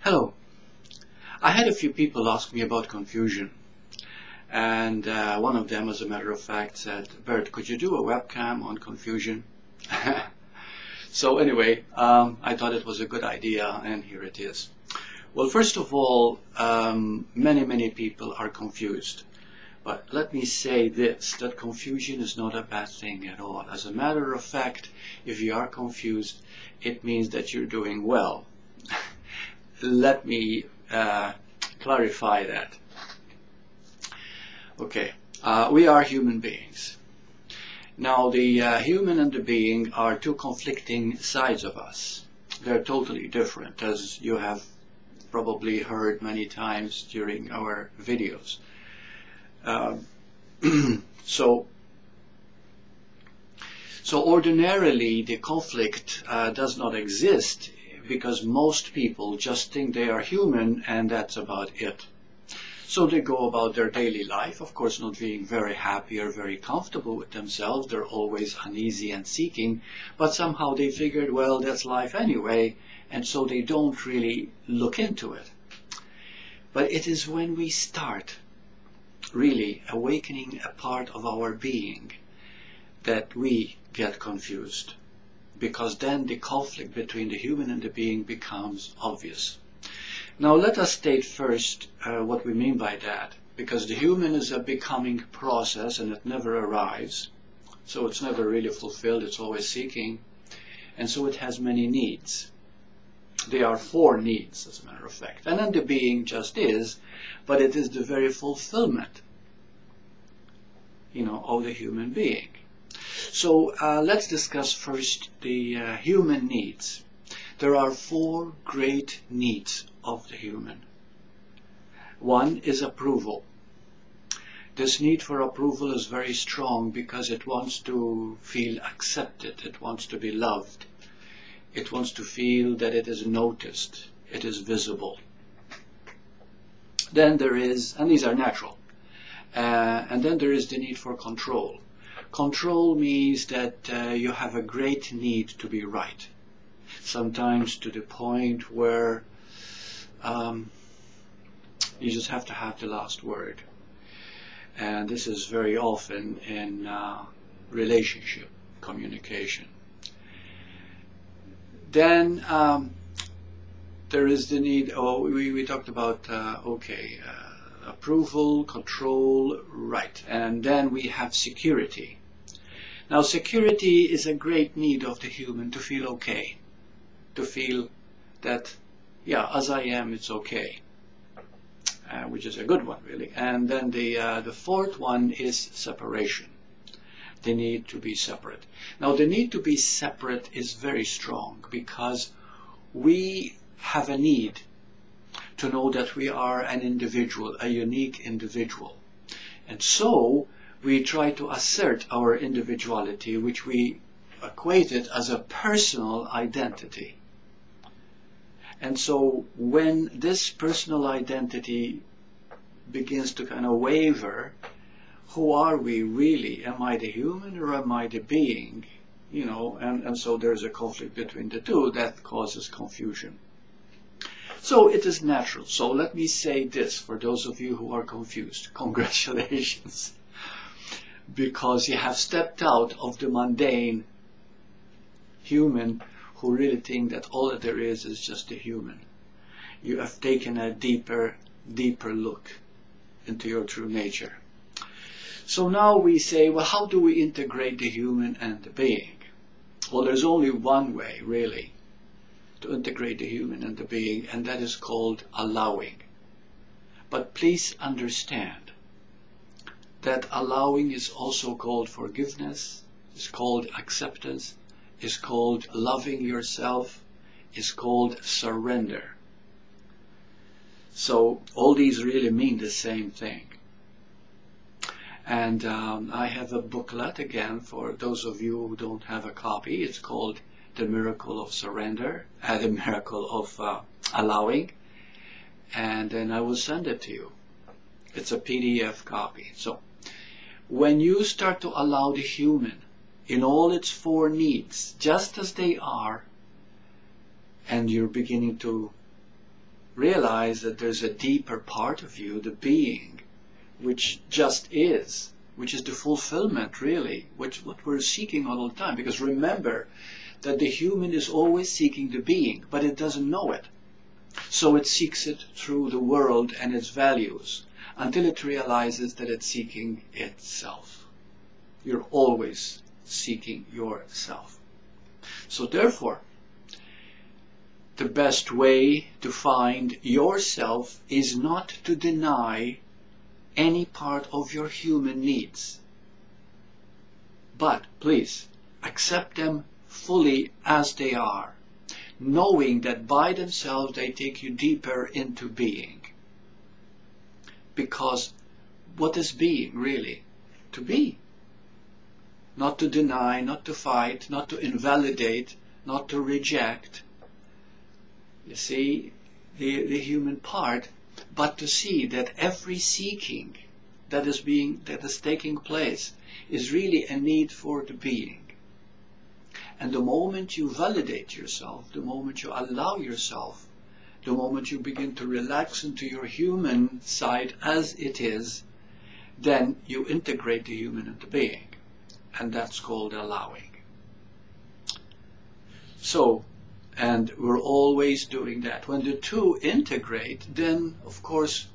Hello. I had a few people ask me about confusion, and one of them, as a matter of fact, said, Bert, could you do a webcam on confusion? So anyway, I thought it was a good idea, and here it is. Well, first of all, many people are confused. But let me say this, that confusion is not a bad thing at all. As a matter of fact, if you are confused, it means that you're doing well. Let me clarify that. Okay, we are human beings. Now, the human and the being are two conflicting sides of us. They're totally different, as you have probably heard many times during our videos. So ordinarily the conflict does not exist because most people just think they are human and that's about it. So they go about their daily life, of course not being very happy or very comfortable with themselves. They're always uneasy and seeking, but somehow they figured, well, that's life anyway, and so they don't really look into it. But it is when we start really awakening a part of our being that we get confused, because then the conflict between the human and the being becomes obvious. Now let us state first what we mean by that, because the human is a becoming process and it never arrives, so it's never really fulfilled, it's always seeking, and so it has many needs. There are 4 needs, as a matter of fact, and then the being just is, but it is the very fulfillment, of the human being. So let's discuss first the human needs. There are 4 great needs of the human. One is approval. This need for approval is very strong because it wants to feel accepted, it wants to be loved, it wants to feel that it is noticed, it is visible. Then there is, and these are natural, and then there is the need for control. Control means that you have a great need to be right, sometimes to the point where you just have to have the last word. And this is very often in relationship communication. Then there is the need, we talked about, approval, control, right. And then we have security. Now, security is a great need of the human, to feel okay, to feel that, yeah, as I am, it's okay, which is a good one, really. And then the 4th one is separation, the need to be separate. Now, the need to be separate is very strong because we have a need to know that we are an individual, a unique individual. And so we try to assert our individuality, which we equated as a personal identity. And so when this personal identity begins to kind of waver, who are we really? Am I the human or am I the being? And so there's a conflict between the two that causes confusion. So it is natural. So let me say this for those of you who are confused. Congratulations. Because you have stepped out of the mundane human who really think that all that there is just a human. You have taken a deeper look into your true nature. So now we say, well, how do we integrate the human and the being? Well, there's only one way, really, to integrate the human and the being, and that is called allowing. But please understand that allowing is also called forgiveness, is called acceptance, is called loving yourself, is called surrender. So all these really mean the same thing. And I have a booklet again for those of you who don't have a copy. It's called The Miracle of Surrender, The Miracle of Allowing. And then I will send it to you. It's a PDF copy. So when you start to allow the human in all its 4 needs, just as they are, and you're beginning to realize that there's a deeper part of you, the being, which just is, which is the fulfillment, really, what we're seeking all the time. Because remember that the human is always seeking the being, but it doesn't know it. So it seeks it through the world and its values, until it realizes that it's seeking itself. You're always seeking yourself. So therefore, the best way to find yourself is not to deny any part of your human needs. But please, accept them fully as they are, knowing that by themselves they take you deeper into being. Because what is being really? To be. Not to deny, not to fight, not to invalidate, not to reject. You see, the human part, but to see that every seeking that is taking place is really a need for the being. And the moment you validate yourself, the moment you allow yourself, the moment you begin to relax into your human side as it is, then you integrate the human into being. And that's called allowing. So, and we're always doing that. When the two integrate, then of course,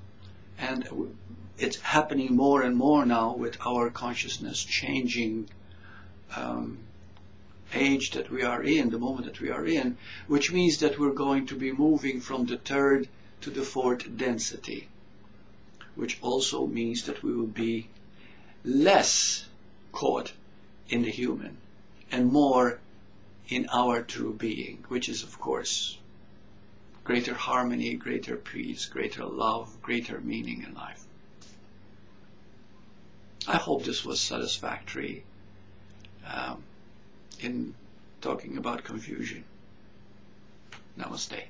and it's happening more and more now with our consciousness changing age that we are in, the moment that we are in, which means that we're going to be moving from the third to the fourth density, which also means that we will be less caught in the human and more in our true being, which is of course greater harmony, greater peace, greater love, greater meaning in life. I hope this was satisfactory in talking about confusion. Namaste.